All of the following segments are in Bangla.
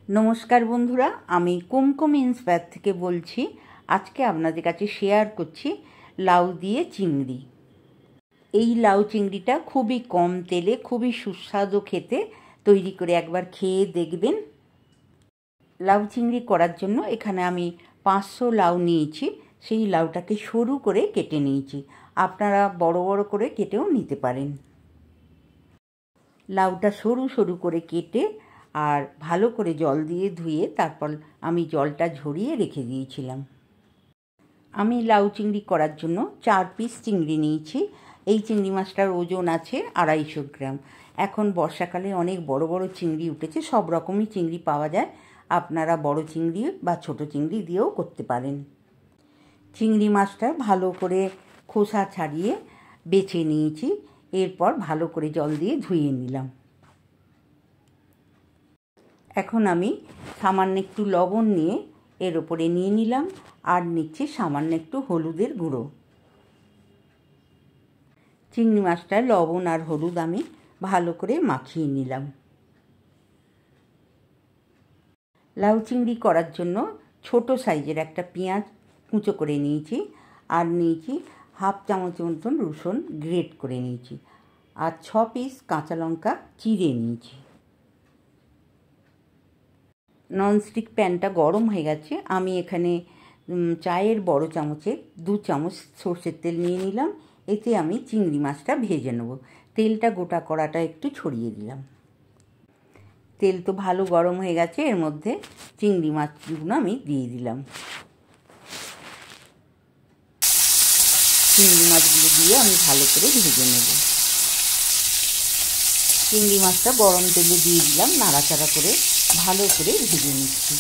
নমস্কার বন্ধুরা, আমি কুমকুম ইন্সপায়ার থেকে বলছি। আজকে আপনাদের কাছে শেয়ার করছি লাউ দিয়ে চিংড়ি। এই লাউ চিংড়িটা খুবই কম তেলে খুবই সুস্বাদু খেতে, তৈরি করে একবার খেয়ে দেখবেন। লাউ চিংড়ি করার জন্য এখানে আমি 500 লাউ নিয়েছি। সেই লাউটাকে সরু করে কেটে নিয়েছি, আপনারা বড় বড় করে কেটেও নিতে পারেন। লাউটা সরু সরু করে কেটে আর ভালো করে জল দিয়ে ধুয়ে তারপর আমি জলটা ঝরিয়ে রেখে দিয়েছিলাম। আমি লাউ চিংড়ি করার জন্য 4 পিস চিংড়ি নিয়েছি। এই চিংড়ি মাছটার ওজন আছে 250 গ্রাম। এখন বর্ষাকালে অনেক বড় বড় চিংড়ি উঠেছে, সব রকমই চিংড়ি পাওয়া যায়। আপনারা বড় চিংড়ি বা ছোট চিংড়ি দিয়েও করতে পারেন। চিংড়ি মাছটা ভালো করে খোসা ছাড়িয়ে বেছে নিয়েছি, এরপর ভালো করে জল দিয়ে ধুয়ে নিলাম। এখন আমি সামান্য একটু লবণ নিয়ে এর ওপরে নিয়ে নিলাম, আর নিচ্ছি সামান্য একটু হলুদের গুঁড়ো। চিংড়ি মাছটা লবণ আর হলুদ আমি ভালো করে মাখিয়ে নিলাম। লাউ চিংড়ি করার জন্য ছোট সাইজের একটা পেঁয়াজ কুচো করে নিয়েছি, আর নিয়েছি হাফ চামচ মতন রসুন গ্রেট করে নিয়েছি, আর 6 পিস কাঁচা লঙ্কা চিড়ে নিয়েছি। ননস্টিক প্যানটা গরম হয়ে গেছে। আমি এখানে চায়ের বড় চামচে 2 চামচ সর্ষের তেল নিয়ে নিলাম। এতে আমি চিংড়ি মাছটা ভেজে নেব। তেলটা গোটা কড়াটা একটু ছড়িয়ে দিলাম। তেল তো ভালো গরম হয়ে গেছে, এর মধ্যে চিংড়ি মাছগুলো আমি দিয়ে দিলাম। চিংড়ি মাছগুলো দিয়ে আমি ভালো করে ভেজে নেব। চিংড়ি মাছটা গরম তেলে দিয়ে দিলাম, নাড়াচাড়া করে ভালো করে ভেজে নিচ্ছি।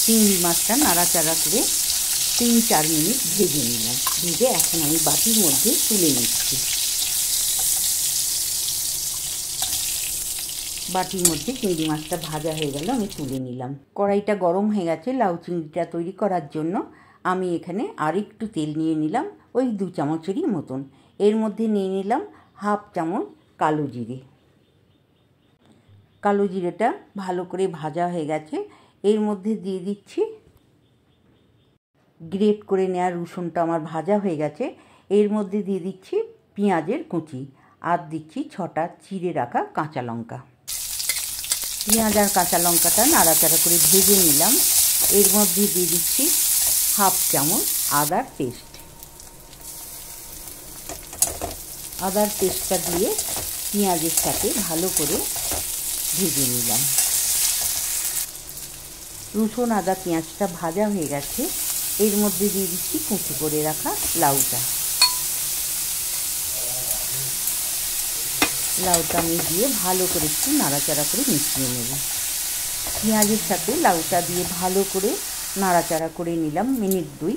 চিংড়ি মাছটা নাড়াচাড়া করে 3-4 মিনিট ভেজে নিলাম। ভেজে এখন আমি বাটির মধ্যে তুলে নিচ্ছি। বাটির মধ্যে চিংড়ি মাছটা ভাজা হয়ে গেল, আমি তুলে নিলাম। কড়াইটা গরম হয়ে গেছে লাউ চিংড়িটা তৈরি করার জন্য। আমি এখানে আর একটু তেল নিয়ে নিলাম, ওই 2 চামচেরই মতন। এর মধ্যে নিয়ে নিলাম হাফ চামচ কালো জিরে। কালো জিরেটা ভালো করে ভাজা হয়ে গেছে। এর মধ্যে দিয়ে দিচ্ছি গ্রেট করে নেওয়া রসুনটা আমার ভাজা হয়ে গেছে। এর মধ্যে দিয়ে দিচ্ছি পেঁয়াজের কুচি, আর দিচ্ছি 6টা চিড়ে রাখা কাঁচা লঙ্কা। পেঁয়াজ আর কাঁচা লঙ্কাটা নাড়াচাড়া করে ভেজে নিলাম। এর মধ্যে দিয়ে দিচ্ছি হাফ চামচ আদার পেস্ট। আদার পেস্টটা দিয়ে পেঁয়াজের সাথে ভালো করে ভেজে নিলাম। রসুন আদা পেঁয়াজটা ভাজা হয়ে গেছে। এর মধ্যে দিয়ে দিচ্ছি কুচি করে রাখা লাউটা। লাউটা আমি দিয়ে ভালো করে একটু নাড়াচাড়া করে মিশিয়ে নেব। পেঁয়াজের সাথে লাউটা দিয়ে ভালো করে নাড়াচাড়া করে নিলাম মিনিট 2।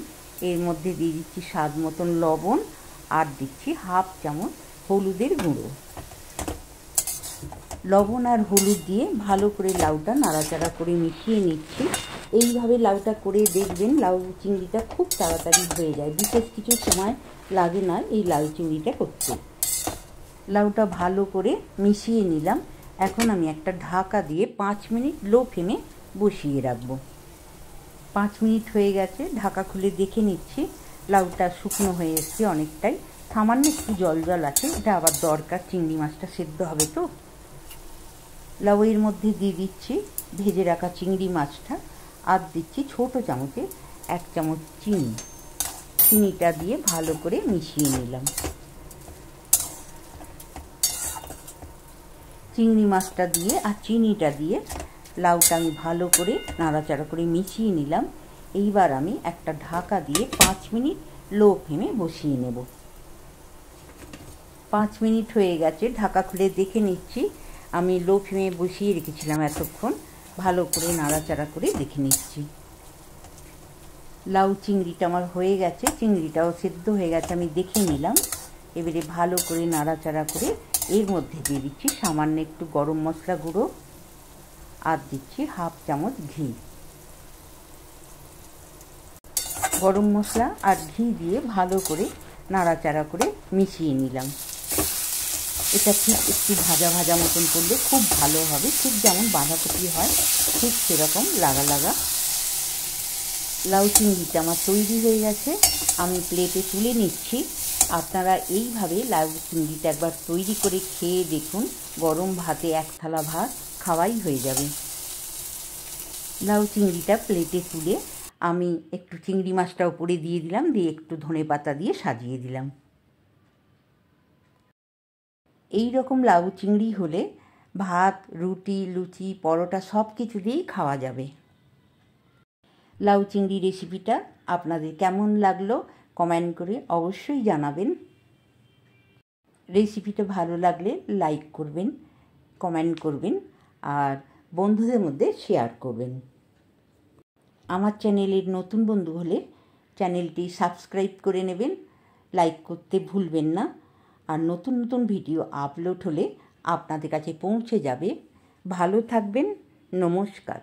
এর মধ্যে দিয়ে দিচ্ছি স্বাদ মতন লবণ, আর দিচ্ছি হাফ চামচ হলুদের গুঁড়ো। লবণ আর হলুদ দিয়ে ভালো করে লাউটা নাড়াচাড়া করে মিশিয়ে নিচ্ছি। এইভাবে লাউটা করে দেখবেন, লাউ চিংড়িটা খুব তাড়াতাড়ি হয়ে যায়, বিশেষ কিছু সময় লাগে না এই লাউ চিংড়িটা করতে। লাউটা ভালো করে মিশিয়ে নিলাম। এখন আমি একটা ঢাকা দিয়ে 5 মিনিট লো ফ্লেমে বসিয়ে রাখবো। 5 মিনিট হয়ে গেছে, ঢাকা খুলে দেখে নিচ্ছি। লাউটা শুকনো হয়ে এসছে অনেকটাই, সামান্য একটু জল জল আছে, এটা আবার দরকার, চিংড়ি মাছটা সেদ্ধ হবে তো। লাউয়ের মধ্যে দিয়ে দিচ্ছি ভেজে রাখা চিংড়ি মাছটা, আর দিচ্ছি ছোট চামচে 1 চামচ চিনি। চিনিটা দিয়ে ভালো করে মিশিয়ে নিলাম। চিংড়ি মাছটা দিয়ে আর চিনিটা দিয়ে লাউটা আমি ভালো করে নাড়াচাড়া করে মিশিয়ে নিলাম। এইবার আমি একটা ঢাকা দিয়ে 5 মিনিট লো ফ্লেমে বসিয়ে নেব। 5 মিনিট হয়ে গেছে, ঢাকা খুলে দেখে নিচ্ছি। আমি লো ফ্লেমে বসিয়ে রেখেছিলাম এতক্ষণ, ভালো করে নাড়াচাড়া করে দেখে নিচ্ছি। লাউ চিংড়িটা আমার হয়ে গেছে, চিংড়িটাও সেদ্ধ হয়ে গেছে, আমি দেখে নিলাম। এবারে ভালো করে নাড়াচাড়া করে এর মধ্যে দিয়ে দিচ্ছি সামান্য একটু গরম মশলা গুঁড়ো, আর দিচ্ছি হাফ চামচ ঘি। গরম মশলা আর ঘি দিয়ে ভালো করে নাড়াচাড়া করে মিশিয়ে নিলাম। এটা ঠিক একটু ভাজা ভাজা মতন করলে খুব ভালো হবে, ঠিক যেমন বাঁধাকপি হয় ঠিক সেরকম লাগা লাগা। লাউ চিংড়িটা আমার তৈরি হয়ে গেছে, আমি প্লেটে তুলে নিচ্ছি। আপনারা এইভাবে লাউ চিংড়িটা একবার তৈরি করে খেয়ে দেখুন, গরম ভাতে এক থালা ভাত খাওয়াই হয়ে যাবে। লাউ চিংড়িটা প্লেটে তুলে আমি একটু চিংড়ি মাছটা উপরে দিয়ে দিলাম, দিয়ে একটু ধনেপাতা দিয়ে সাজিয়ে দিলাম। এই রকম লাউ চিংড়ি হলে ভাত, রুটি, লুচি, পরোটা সব কিছু দিয়েই খাওয়া যাবে। লাউ চিংড়ি রেসিপিটা আপনাদের কেমন লাগলো কমেন্ট করে অবশ্যই জানাবেন। রেসিপিটা ভালো লাগলে লাইক করবেন, কমেন্ট করবেন আর বন্ধুদের মধ্যে শেয়ার করবেন। আমার চ্যানেলের নতুন বন্ধু হলে চ্যানেলটি সাবস্ক্রাইব করে নেবেন, লাইক করতে ভুলবেন না। আর নতুন নতুন ভিডিও আপলোড হলে আপনাদের কাছে পৌঁছে যাবে। ভালো থাকবেন, নমস্কার।